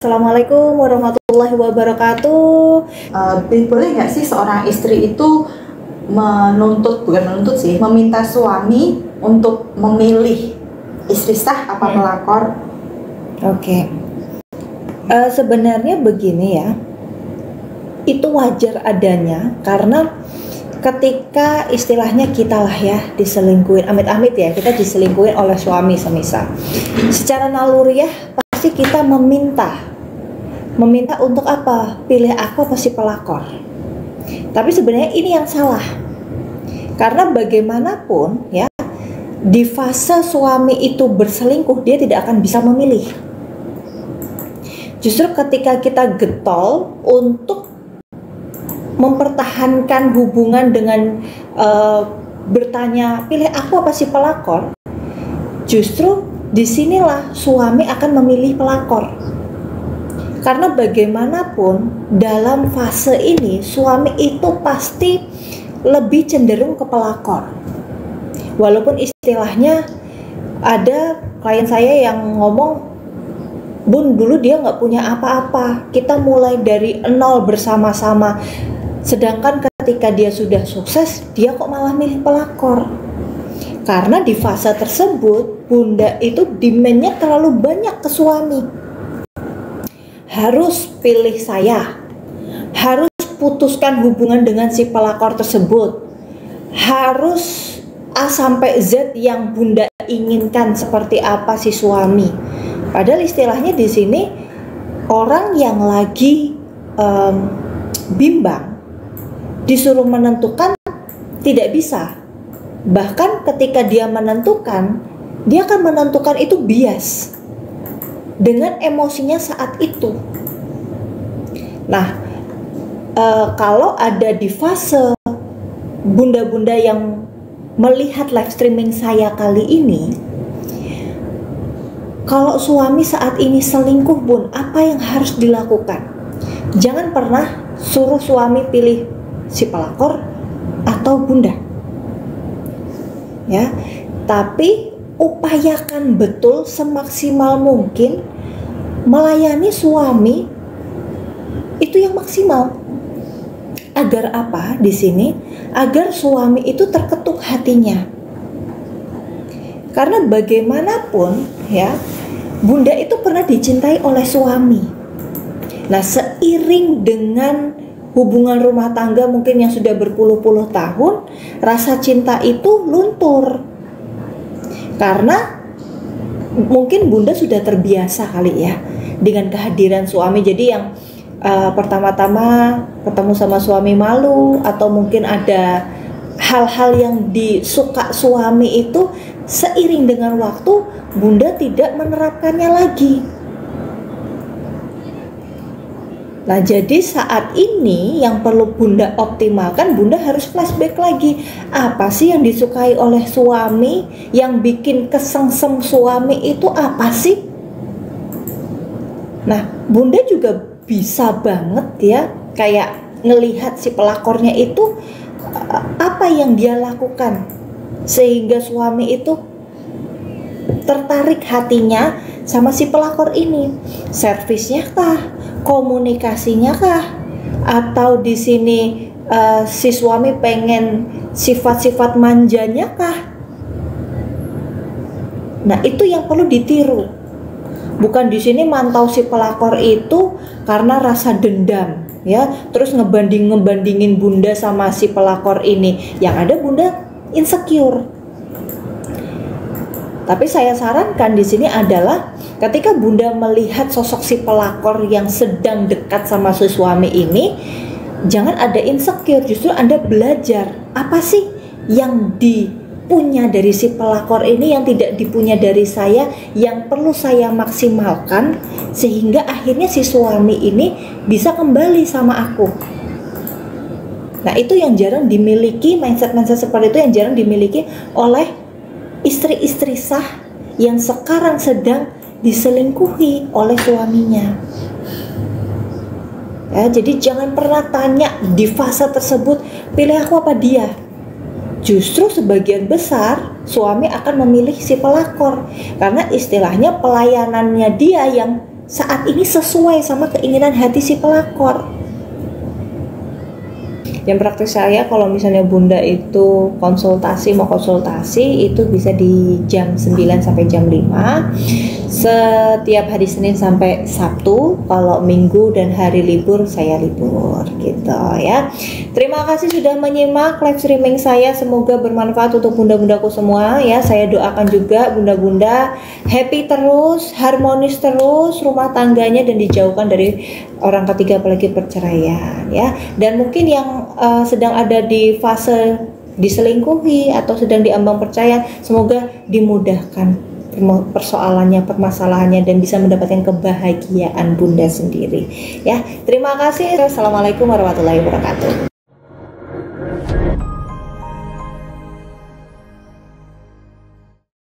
Assalamualaikum warahmatullahi wabarakatuh. Boleh nggak sih seorang istri itu meminta suami untuk memilih istri sah apa pelakor? Oke. Sebenarnya begini ya, itu wajar adanya karena ketika istilahnya kita lah ya diselingkuhin, amit-amit ya, kita diselingkuhin oleh suami semisal. Secara naluriah pasti kita meminta untuk apa? Pilih aku apa si pelakor. Tapi sebenarnya ini yang salah. Karena bagaimanapun ya, di fase suami itu berselingkuh, dia tidak akan bisa memilih. Justru ketika kita getol untuk mempertahankan hubungan dengan bertanya pilih aku apa si pelakor, justru disinilah suami akan memilih pelakor. Karena bagaimanapun dalam fase ini suami itu pasti lebih cenderung ke pelakor. Walaupun istilahnya ada klien saya yang ngomong, Bun, dulu dia nggak punya apa-apa, kita mulai dari nol bersama-sama. Sedangkan ketika dia sudah sukses, dia kok malah milih pelakor. Karena di fase tersebut bunda itu demand-nya terlalu banyak ke suami. Harus pilih saya, harus putuskan hubungan dengan si pelakor tersebut, harus A sampai Z yang bunda inginkan seperti apa si suami. Padahal istilahnya di sini orang yang lagi bimbang disuruh menentukan tidak bisa. Bahkan ketika dia menentukan, dia akan menentukan itu bias dengan emosinya saat itu. Nah, kalau ada di fase bunda-bunda yang melihat live streaming saya kali ini, kalau suami saat ini selingkuh, Bun, apa yang harus dilakukan? Jangan pernah suruh suami pilih si pelakor atau bunda, ya. Tapi upayakan betul semaksimal mungkin melayani suami itu yang maksimal. Agar apa di sini? Agar suami itu terketuk hatinya. Karena bagaimanapun ya, bunda itu pernah dicintai oleh suami. Nah, seiring dengan hubungan rumah tangga mungkin yang sudah berpuluh-puluh tahun, rasa cinta itu luntur. Karena mungkin bunda sudah terbiasa kali ya dengan kehadiran suami. Jadi yang pertama-tama ketemu sama suami malu, atau mungkin ada hal-hal yang disuka suami itu, seiring dengan waktu bunda tidak menerapkannya lagi. Nah, jadi saat ini yang perlu bunda optimalkan, bunda harus flashback lagi. Apa sih yang disukai oleh suami, yang bikin kesengsem suami itu apa sih? Nah, bunda juga bisa banget ya, kayak ngelihat si pelakornya itu apa yang dia lakukan sehingga suami itu tertarik hatinya sama si pelakor ini. Servisnya kah? Komunikasinya kah? Atau di sini si suami pengen sifat-sifat manjanya kah? Nah, itu yang perlu ditiru. Bukan di sini mantau si pelakor itu karena rasa dendam, ya. Terus ngebandingin bunda sama si pelakor ini. Yang ada bunda insecure. Tapi saya sarankan di sini adalah ketika bunda melihat sosok si pelakor yang sedang dekat sama si suami ini, jangan ada insecure, justru Anda belajar apa sih yang dipunya dari si pelakor ini yang tidak dipunya dari saya, yang perlu saya maksimalkan sehingga akhirnya si suami ini bisa kembali sama aku. Nah, itu yang jarang dimiliki, mindset-mindset seperti itu yang jarang dimiliki oleh istri-istri sah yang sekarang sedang diselingkuhi oleh suaminya. Ya, jadi jangan pernah tanya di fase tersebut, pilih aku apa dia. Justru sebagian besar suami akan memilih si pelakor, karena istilahnya pelayanannya dia yang saat ini sesuai sama keinginan hati si pelakor. Yang praktis saya, kalau misalnya Bunda itu mau konsultasi itu bisa di jam 9 sampai jam 5 setiap hari Senin sampai Sabtu. Kalau Minggu dan hari libur saya libur gitu ya. Terima kasih sudah menyimak live streaming saya, semoga bermanfaat untuk bunda-bundaku semua ya. Saya doakan juga bunda-bunda happy terus, harmonis terus rumah tangganya, dan dijauhkan dari orang ketiga apalagi perceraian ya. Dan mungkin yang sedang ada di fase diselingkuhi atau sedang diambang perceraian, semoga dimudahkan persoalannya, permasalahannya, dan bisa mendapatkan kebahagiaan bunda sendiri ya. Terima kasih. Assalamualaikum warahmatullahi wabarakatuh.